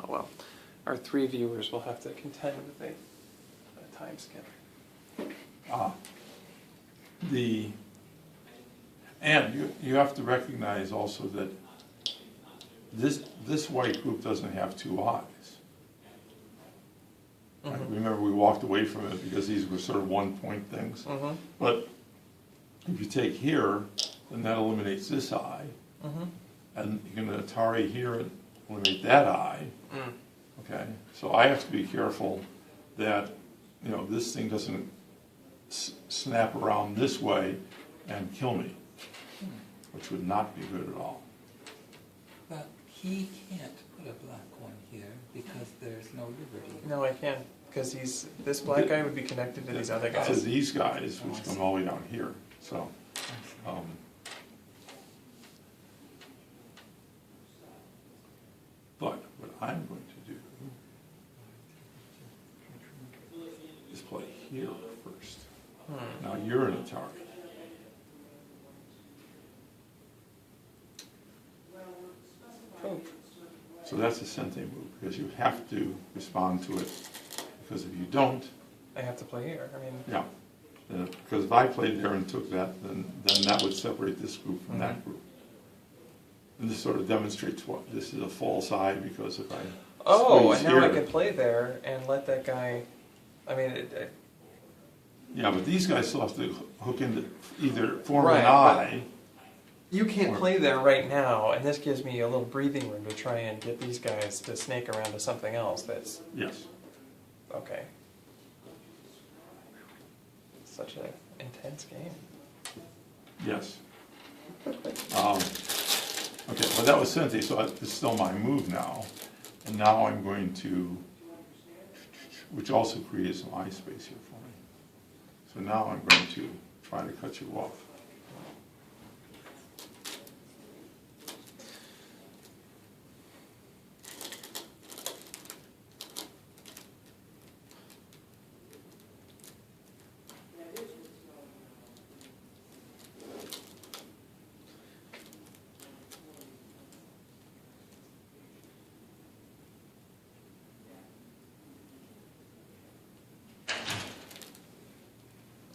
Oh well. Our 3 viewers will have to contend with a time skip. And you have to recognize also that this white group doesn't have 2 eyes. Right? Remember, we walked away from it because these were sort of 1-point things. But if you take here, then that eliminates this eye. And you can Atari here and eliminate that eye. Okay, so I have to be careful that this thing doesn't snap around this way and kill me, which would not be good at all. But he can't put a black one here because there's no liberty. No, I can, because this black guy would be connected to these other To guys. these guys, which come all the way down here. So, but what I'm going to do is play here first. Now you're an Atari. Oh. So that's a Sente move, because you have to respond to it, because if you don't, I have to play here. I mean, yeah. Because if I played there and took that, then that would separate this group from that group. And this sort of demonstrates what this is a false eye, because if I and now I here, can play there and let that guy. I mean, yeah, but these guys still have to hook into either form Right, an eye. you can't play there right now, and this gives me a little breathing room to try and get these guys to snake around to something else that's Yes. okay. Such an intense game. Yes. Okay, well that was Sente, so it's still my move now. And now I'm going to, which also creates some eye space here for me. So now I'm going to try to cut you off.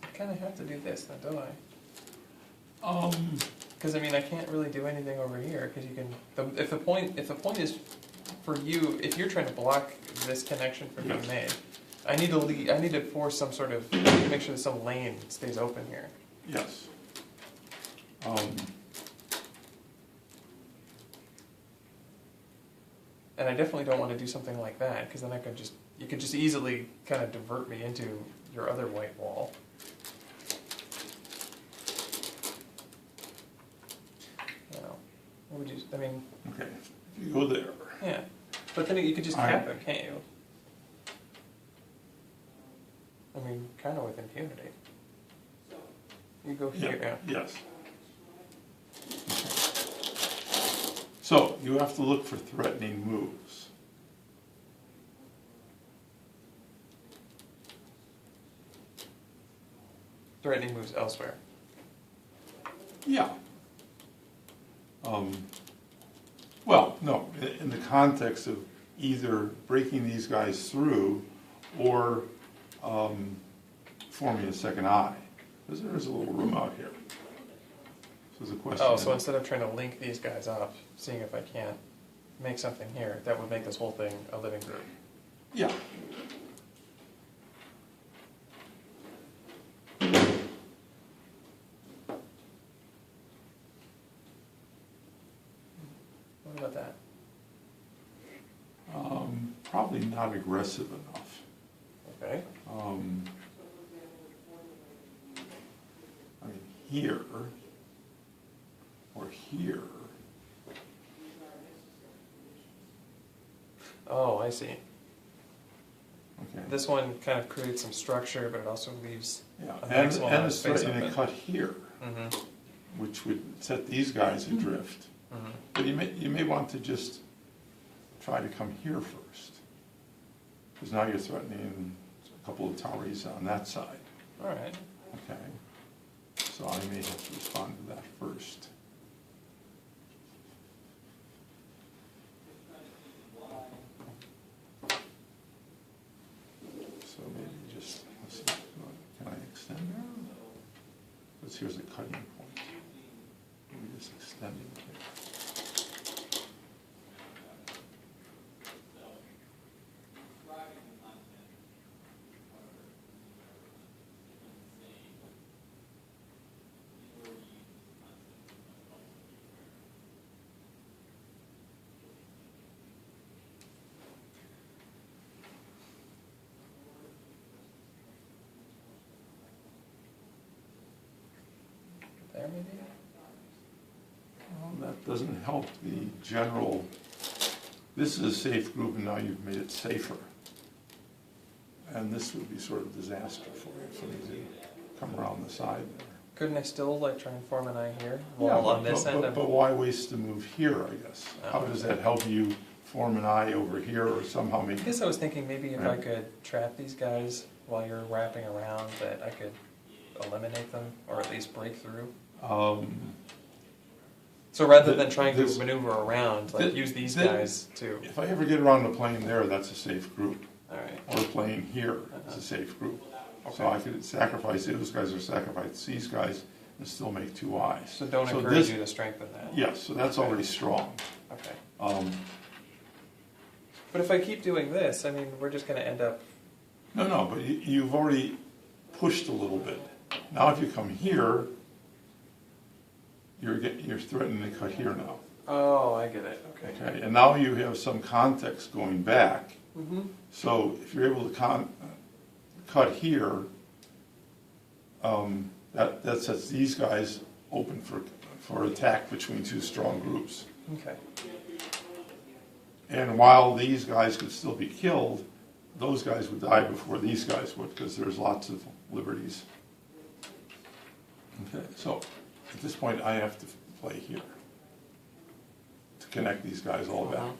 I kind of have to do this, now, don't I? Um, Because I mean, I can't really do anything over here. Because you can, if the point is for you, if you're trying to block this connection from being made, I need to force some sort of, make sure that some lane stays open here. yes. And I definitely don't want to do something like that, because then you could just easily kind of divert me into your other white wall. What would you, I mean... Okay, if you go there. Yeah, but then you could just cap him, can't you? I mean, kind of with impunity. You go here, yeah. Yes. Okay. So, you have to look for threatening moves. Threatening moves elsewhere. Yeah. Well, no, in the context of either breaking these guys through or forming a second eye. Because there's a little room out here. So there's a question. Oh, so instead of trying to link these guys up, seeing if I can't make something here, that would make this whole thing a living group. Yeah. What about that? Probably not aggressive enough. Okay. I mean, here or here. Oh, I see. Okay. This one kind of creates some structure, but it also leaves Yeah, a and maximum amount of it's space threatening a open. cut here, which would set these guys adrift. But you may want to just try to come here first, because now you're threatening a couple of towers on that side. All right. Okay, so I may have to respond to that first. words, here's a cutting point. Maybe just extending it here. There maybe? Well, that doesn't help the general, this is a safe group and now you've made it safer. And this would be sort of disaster for you if somebody come around the side there. Couldn't I still like try and form an eye here? Yeah, Well, but- on this but- end, But why waste the move here, I guess? How Oh, does okay. that help you form an eye over here or somehow I make? guess I was thinking maybe if I Right. could trap these guys while you're wrapping around, that I could eliminate them, or at least break through. So rather than trying to This- maneuver around, like thi- use these thi- guys too. If I ever get around the plane there, that's a safe group. Alright, Or plane here is a safe group. So Okay. I could sacrifice those guys or sacrifice these guys and still make two eyes. so don't So encourage this- you to strengthen that. Yes, so that's already strong. Okay. Um, But if I keep doing this, I mean, we're just gonna end up, No, but you've already pushed a little bit. Now if you come here, you're threatening to cut here now. oh, I get it, okay. Okay, and now you have some context going back. Mm-hmm. So if you're able to cut here, that sets these guys open for attack between two strong groups. Okay, And while these guys could still be killed, those guys would die before these guys would, because there's lots of liberties. Okay, so at this point, I have to play here to connect these guys all back. Uh-huh.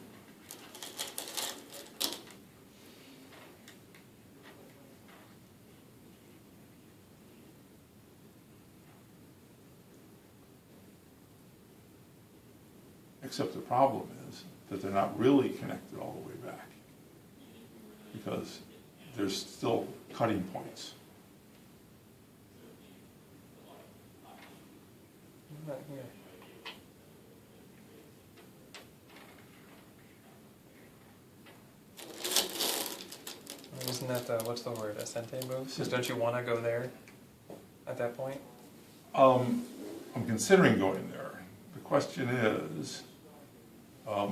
Except the problem is that they're not really connected all the way back, because there's still cutting points. Not here. Isn't that the, what's the word, Ascente move? Because don't you wanna go there at that point? I'm considering going there. The question is, what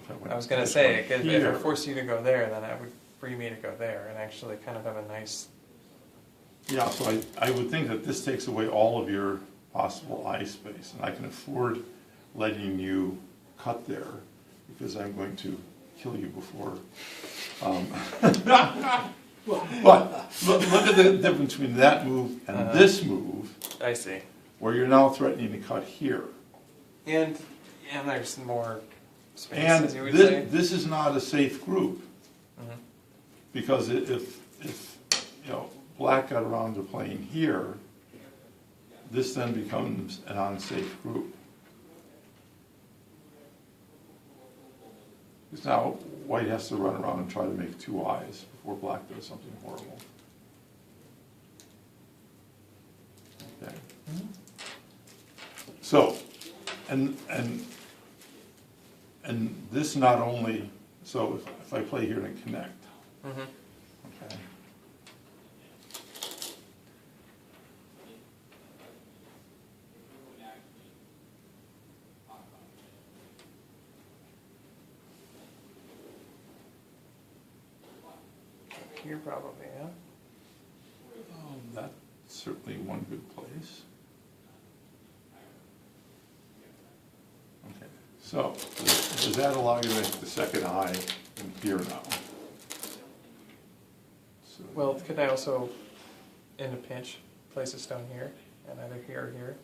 if I went I was gonna this say, way if here? I force you to go there, then that would free me to go there and actually kind of have a nice, Yeah, so I would think that this takes away all of your possible eye space, and I can afford letting you cut there, because I'm going to kill you before. But look at the difference between that move and this move, I see. where you're now threatening to cut here. And there's more space, And as you would say. this is not a safe group, Mhm. because if you know, black got around to playing here, this then becomes an unsafe group. Because now white has to run around and try to make two eyes before black does something horrible. Okay. So, and this not only, so if I play here and connect, Mhm. okay. Here probably, yeah. That's certainly one good place. Okay, so does that allow you to make the second eye in here now? So- Well, could I also, in a pinch, place a stone here, and either here or here?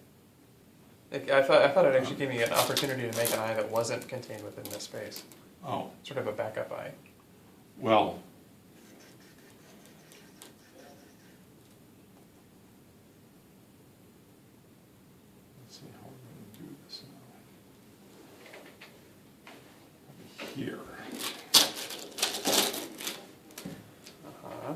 Like, I thought it actually gave me an opportunity to make an eye that wasn't contained within this space, Oh, sort of a backup eye. well. Let's see how we're going to do this now. Here. Uh-huh.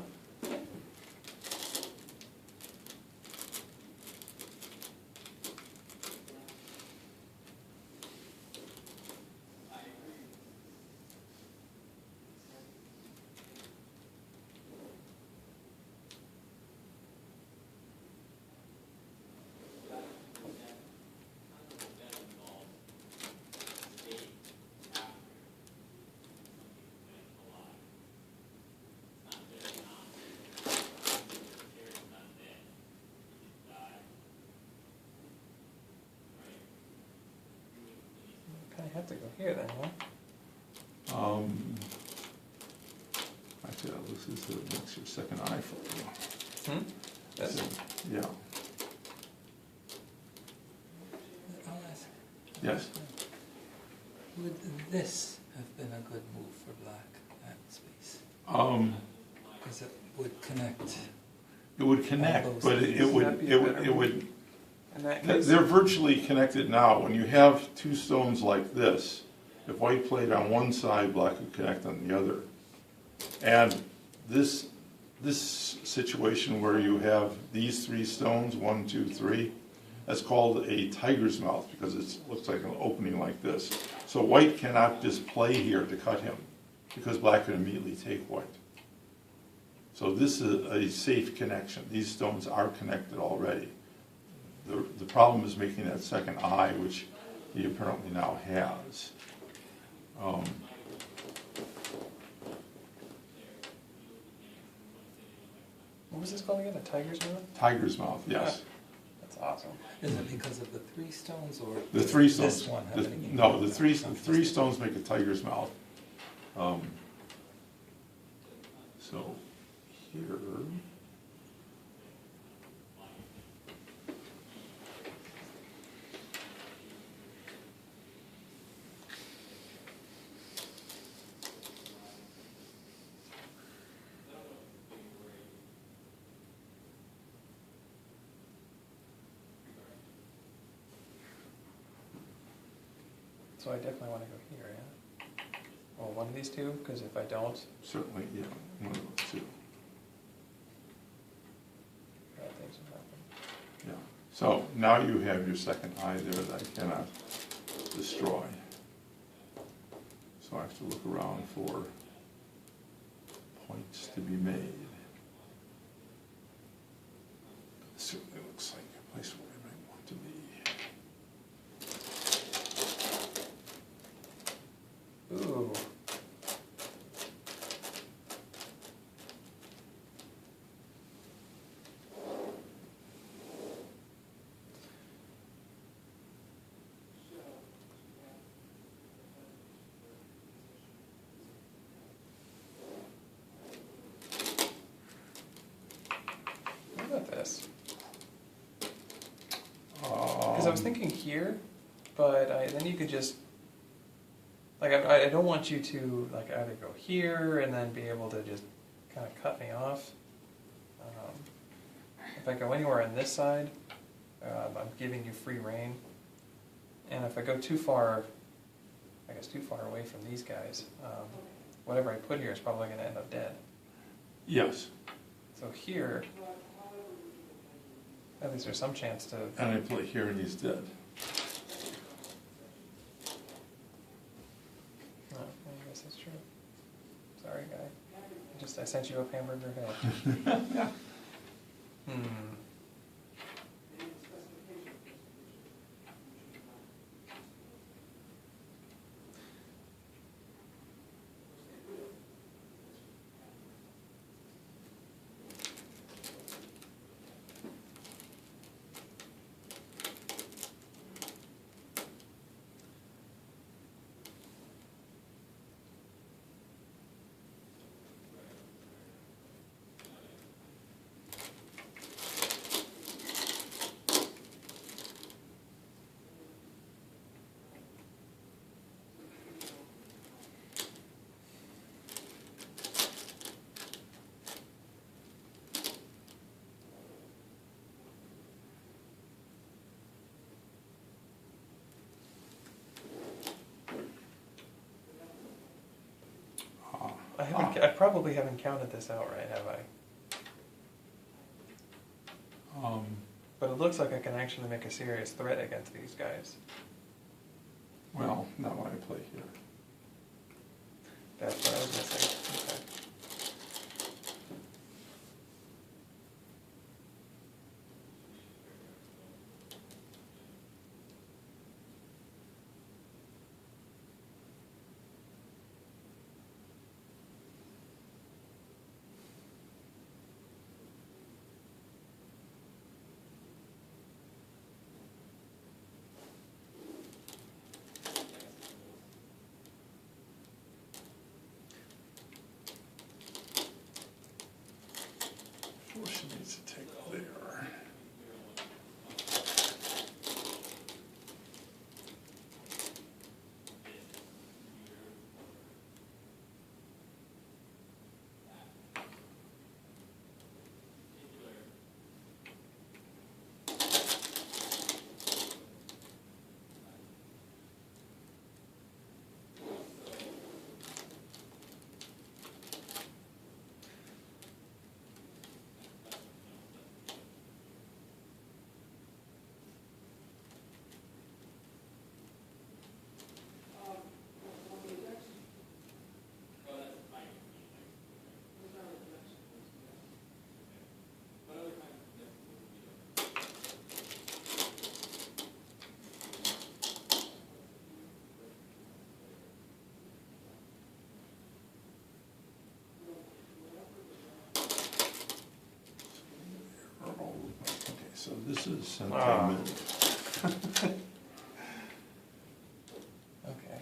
to go here then, huh? Actually, this is the next your second eye for Hmm? That's, you. Yeah, I'll ask. yes. Would this have been a good move for black at space? Because it would connect. It would connect, those but things. it would, That'd be a it would, better it would, in that case, they're virtually connected now. When you have two stones like this, if white played on one side, black would connect on the other. And this situation where you have these three stones, 1, 2, 3, that's called a tiger's mouth because it looks like an opening like this. So white cannot just play here to cut him because black can immediately take white. So this is a safe connection. These stones are connected already. The problem is making that second eye, which he apparently now has. what was this called again? A tiger's mouth? Tiger's mouth, yes. That's awesome. Is it because of the three stones or The three this stones. one the- happening? No, the three stones make a tiger's mouth. So here. So I definitely want to go here, yeah? Well, one of these two, because if I don't, Certainly, yeah, one of those two. bad things will happen. Yeah. So now you have your second eye there that I cannot destroy. So I have to look around for points to be made. This certainly looks like a place where I might want to be. Ooh. What about this? Because I was thinking here, but then you could just, like, I don't want you to, like, either go here and then be able to just kind of cut me off. If I go anywhere on this side, I'm giving you free reign. And if I go too far, I guess too far away from these guys, whatever I put here is probably going to end up dead. Yes, So here, at least there's some chance to... and I play here and he's dead. Oh, I guess that's true. Sorry, guy. I sent you up Hamburger Hill. Hmm. I probably haven't counted this out right, have I? But it looks like I can actually make a serious threat against these guys. Well, not when I play here. That's what I was missing. Okay. this is Ah. entertainment. Okay.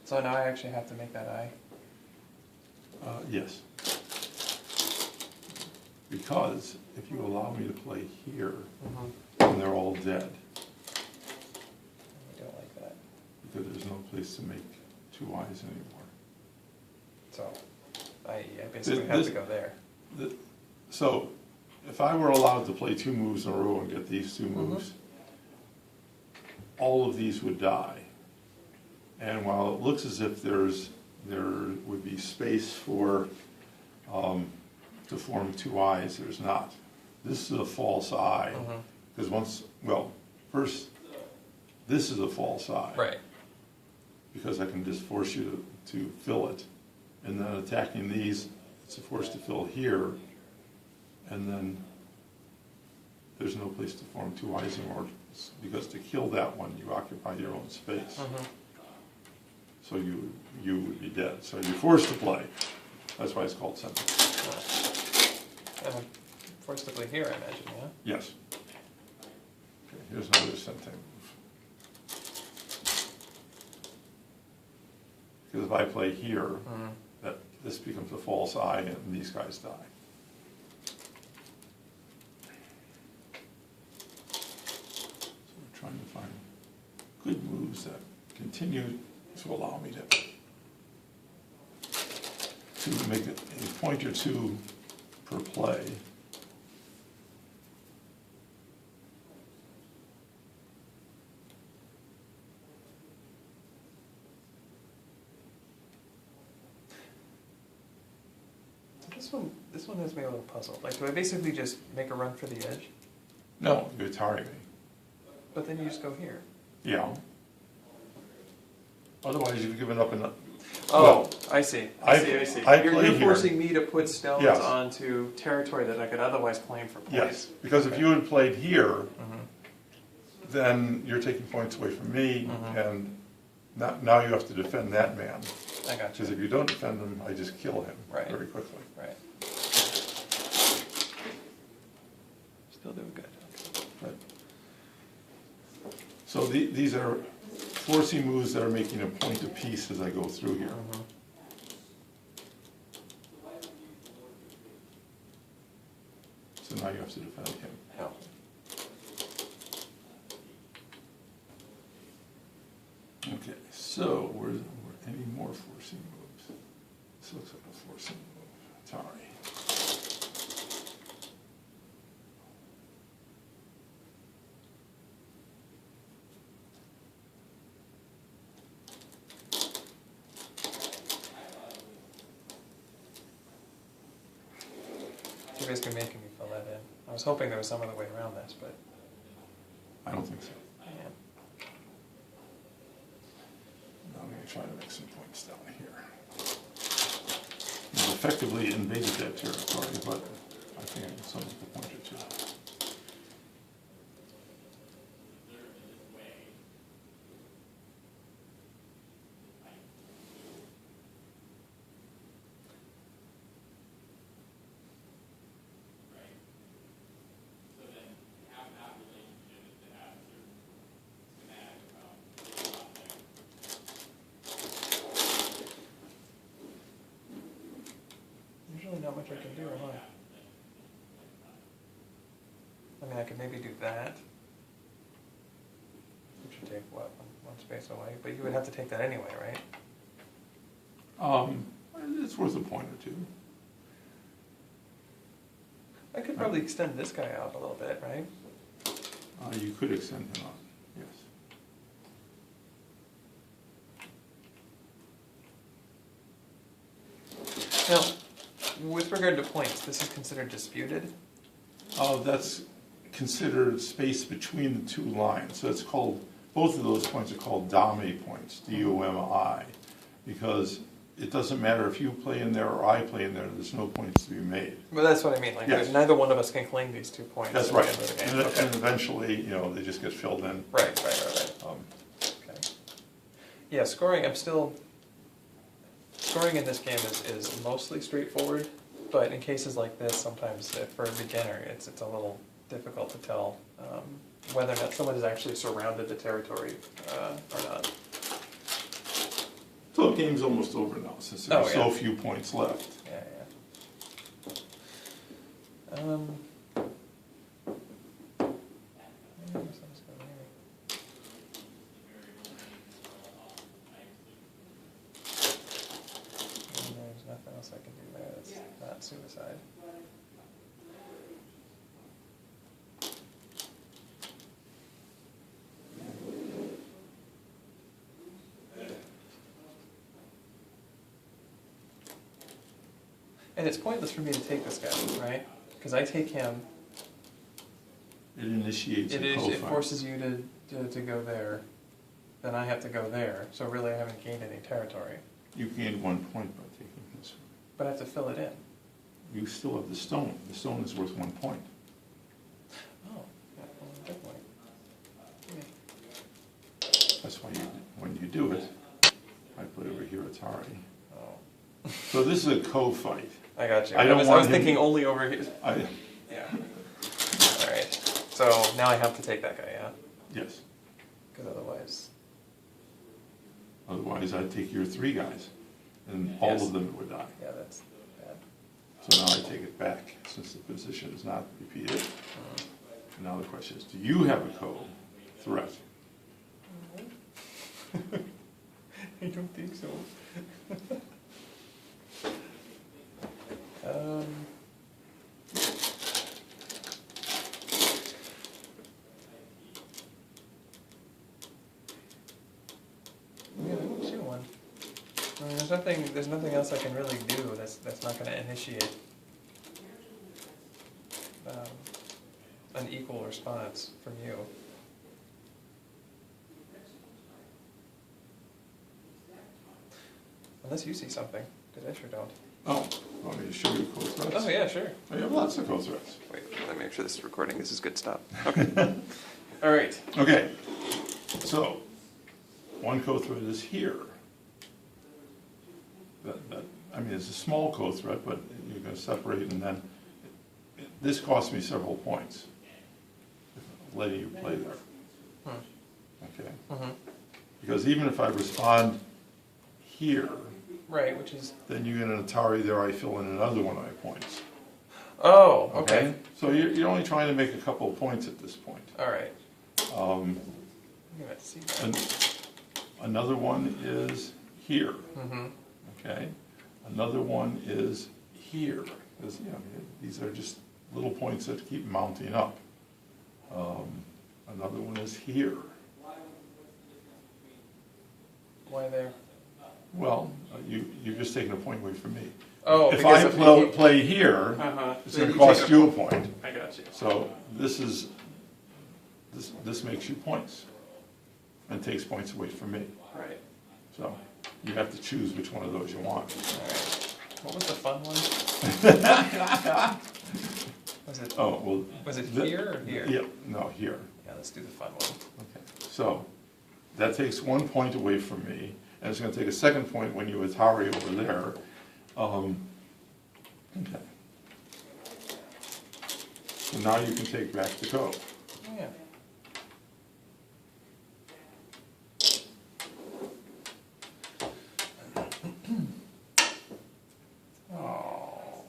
So now I actually have to make that eye? Yes. Because if you allow me to play here, Mm-hmm. then they're all dead, I don't like that. because there's no place to make two eyes anymore. So I basically have to go there. So, if I were allowed to play two moves in a row and get these two moves, all of these would die. And while it looks as if there would be space for, to form two eyes, there's not. This is a false eye, because first, this is a false eye. Right. Because I can just force you to fill it. And then attacking these, it's a force to fill here, and then there's no place to form two eyes anymore, because to kill that one, you occupy your own space. So you would be dead. So you're forced to play. That's why it's called center. And I'm forced to play here, I imagine, yeah? Yes. Okay, here's another center move. Because if I play here, this becomes a false eye, and these guys die. So we're trying to find good moves that continue to allow me to make a point or two per play. This one has me a little puzzled. Like, do I basically just make a run for the edge? No, you Atari me. But then you just go here. Yeah. Otherwise, you've given up enough. Oh, Well, I see. I You're play here. forcing me to put stones Yes. onto territory that I could otherwise claim for points. Yes, because if you had played here, then you're taking points away from me, and now you have to defend that man. I got Because you. if you don't defend him, I just kill him Right. very quickly. Right. Still doing good. Okay. Right. So these are forcing moves that are making a point apiece as I go through here. So now you have to defend him. Yeah. Okay, so were any more forcing moves? This looks like a forcing move. Atari. You're basically making me fill that in. I was hoping there was some other way around this, but I don't think so. yeah. Now I'm going to try to make some points down here. You've effectively invaded that territory, but I think I can still make a point or two. Usually not much I can do, huh? I mean, I could maybe do that. Which would take, what, one space away? But you would have to take that anyway, right? It's worth a point or two. I could probably extend this guy out a little bit, right? You could extend him on, yes. Now, with regard to points, this is considered disputed? That's considered space between the two lines. So it's called, both of those points are called Dami points, D-O-M-I, because it doesn't matter if you play in there or I play in there, there's no points to be made. Well, that's what I mean, like, Yes. neither one of us can claim these 2 points. That's at right. the end of the game. And Okay. and eventually, they just get filled in. Right. Um, Okay. Yeah, scoring in this game is mostly straightforward, but in cases like this, sometimes for a beginner, it's a little difficult to tell whether or not someone has actually surrounded the territory or not. So the game's almost over now, since Oh, there's yeah. so few points left. Yeah, yeah. Let's go here. And there's nothing else I can do there that's not suicide. And it's pointless for me to take this guy, right? Because I take him, It initiates a it co-fight. forces you to go there, then I have to go there, so really I haven't gained any territory. You gained 1 point by taking this. But I have to fill it in. You still have the stone. The stone is worth 1 point. Oh, yeah, well, good point. That's why when you do it, I put over here Atari. Oh, So this is a co-fight. I got you. I don't I was want him- thinking only over here. I, Yeah. All right. So now I have to take that guy, yeah? yes. Because otherwise, Otherwise, I'd take your 3 guys, and all Yes. of them would die. yeah, that's bad. So now I take it back, since the position is not repeated. Now the question is, do you have a co-threat? I don't think so. Yeah, shoot one. I mean, there's nothing else I can really do that's not gonna initiate an equal response from you. Unless you see something, because I sure don't. Oh, want me to show you co-threats? Oh, yeah, sure. I have lots of co-threats. Wait, let me make sure this is recording. This is good stuff. Okay. All right. Okay, so, one co-threat is here. I mean, it's a small co-threat, but you're gonna separate, and then, this cost me several points, letting you play there, okay? Mm-hmm. Because even if I respond here, Right, which is. then you get an Atari there, I fill in another one of my points. Oh, okay. So you're only trying to make a couple of points at this point. All right. Um, I'm gonna see that. and another one is here, Mm-hmm. okay? Another one is here, because, you know, these are just little points that keep mounting up. Another one is here. Why there? Well, you're just taking a point away from me. Oh, If because I of play here, Uh-huh. it's So gonna you cost take you a point. I got you. So this makes you points, and takes points away from me. Right. So you have to choose which one of those you want. All right. What was the fun one? Was it? Oh, well. Was it the- here or here? Yeah, no, here. Yeah, let's do the fun one. Okay. So that takes 1 point away from me, and it's gonna take a second point when you Atari over there. Okay. So now you can take back the go. Oh, yeah. Oh.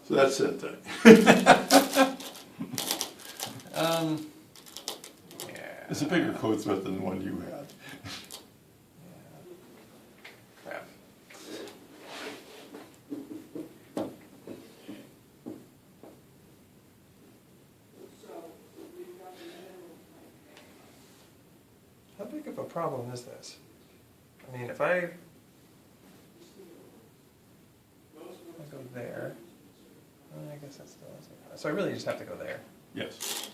So that's it then. Yeah. It's a bigger code threat than the one you had. Crap. How big of a problem is this? I mean, if I go there, I guess that's still, so I really just have to go there. Yes.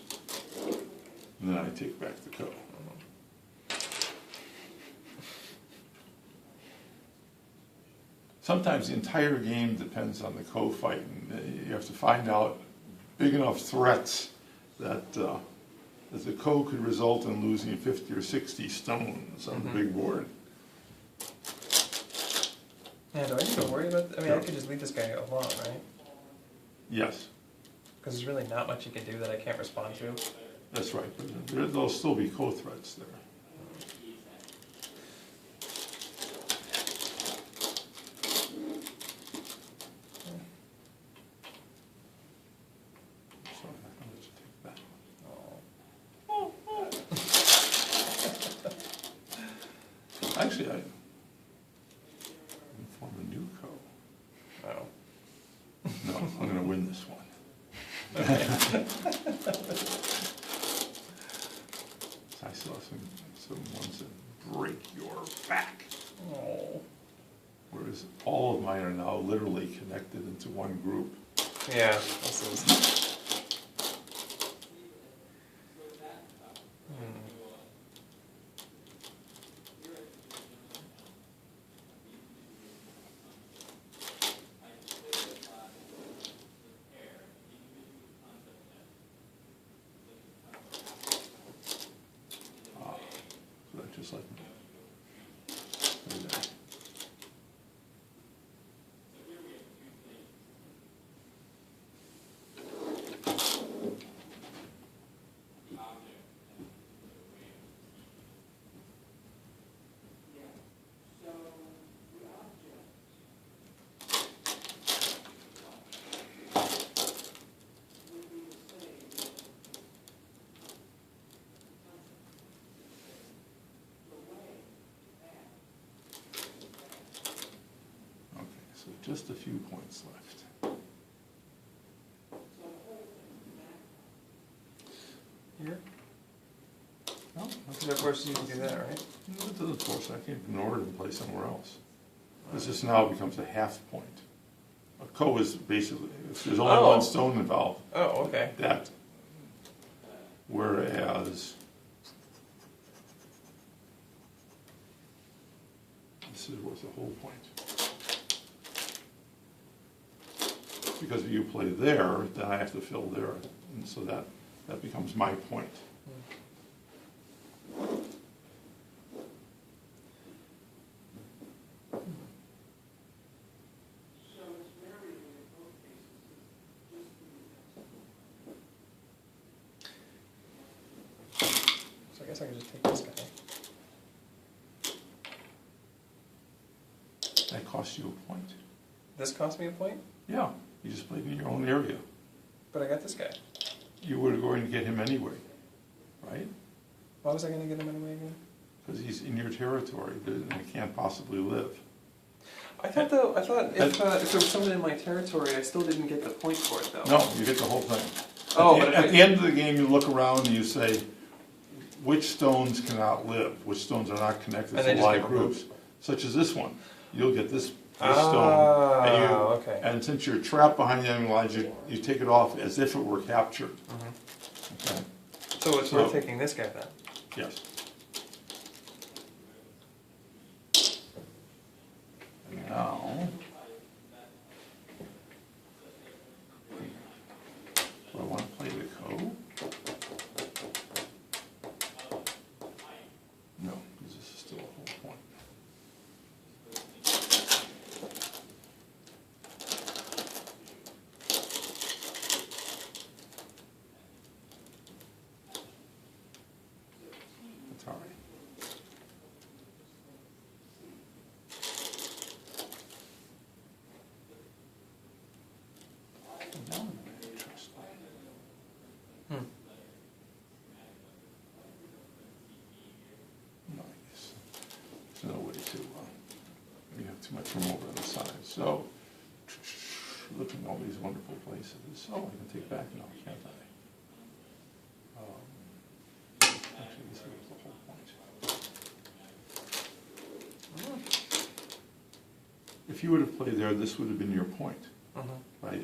And then I take back the code. Sometimes the entire game depends on the co-fight, and you have to find out big enough threats that that the code could result in losing 50 or 60 stones on the big board. Yeah, do I need to worry about, I mean, I could just leave this guy alone, right? Yes, Because there's really not much you can do that I can't respond to. that's right, but there'll still be co-threads there. Sorry, I'll let you take that. Actually, I can form a new co. Oh. No, I'm gonna win this one. I saw some ones that break your back, Oh. whereas all of mine are now literally connected into one group. Yeah, this is. So that's just like that. Okay, so just a few points left. Here? No, Because of course you can do that, right? it doesn't force, I can ignore it and play somewhere else. This now becomes a half point. A co is basically, if there's only Oh. one stone involved, Oh, okay. that, whereas this is worth a whole point. Because if you play there, then I have to fill there, and so that becomes my point. So I guess I could just take this guy. That costs you a point. This cost me a point, Yeah, you just played in your own area. but I got this guy. You were going to get him anyway, right? Why was I going to get him anyway again? Because he's in your territory, and he can't possibly live. I thought if there was someone in my territory, I still didn't get the point for it though. No, you get the whole thing. Oh, At but the, if at the end of the game, you look around and you say, which stones cannot live, which stones are not connected And they to just live get groups, such as this one. You'll get this stone. Ah, And you, okay. and since you're trapped behind the enemy lines, you take it off as if it were captured. Okay? So it's So- worth taking this guy then. Yes. And now, do I want to play the co? No, because this is still a whole point. Atari. Now I'm interested. Hmm. No, I guess there's no way to, you have too much room over on the side. So, looking at all these wonderful places, oh, I can take back now, can't I? Actually, this was the whole point. If you would have played there, this would have been your point. By,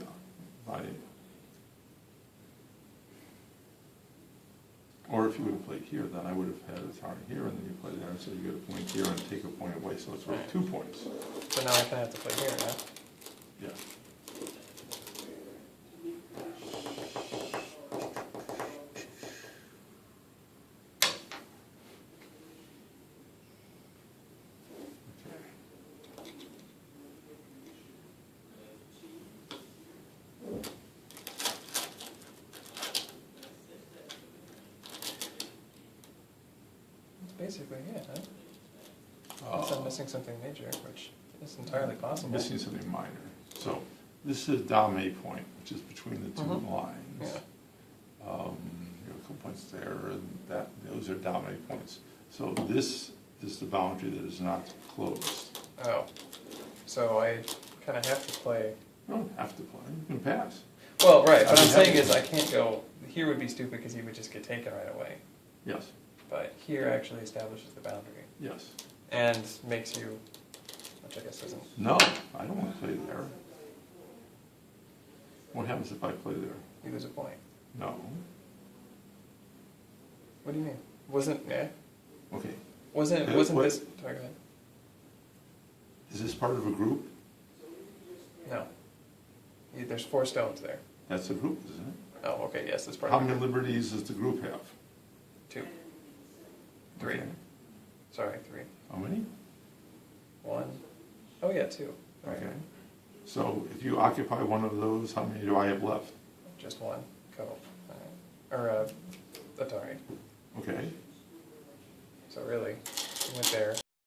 or if you would have played here, then I would have had Atari here, and then you play there, and so you get a point here and take a point away, so it's worth Right. 2 points. So now I kind of have to play here, yeah? Yeah. basically, yeah. Unless I'm missing something major, which is entirely possible. Missing something minor. So this is Dame point, which is between the two lines. Yeah. You have a couple points there, and those are Dame points. So this is the boundary that is not closed. Oh, so I kind of have to play. You don't have to play, you can pass. Well, right, what I I'm mean, saying is I can't go, here would be stupid because he would just get taken right away. Yes, But here actually establishes the boundary yes. and makes you, which I guess isn't. No, I don't want to play there. What happens if I play there? You lose a point. No. What do you mean? Wasn't, yeah, Okay. wasn't What- this, sorry, go ahead. Is this part of a group? No. There's 4 stones there. That's a group, isn't it? Oh, okay, yes, that's part How of many it. liberties does the group have? 2. 3. Okay. Sorry, 3. How many? 1. Oh, yeah, 2. Right. Okay. So if you occupy one of those, how many do I have left? Just 1. Go. Or, Atari. Okay. So really, you went there,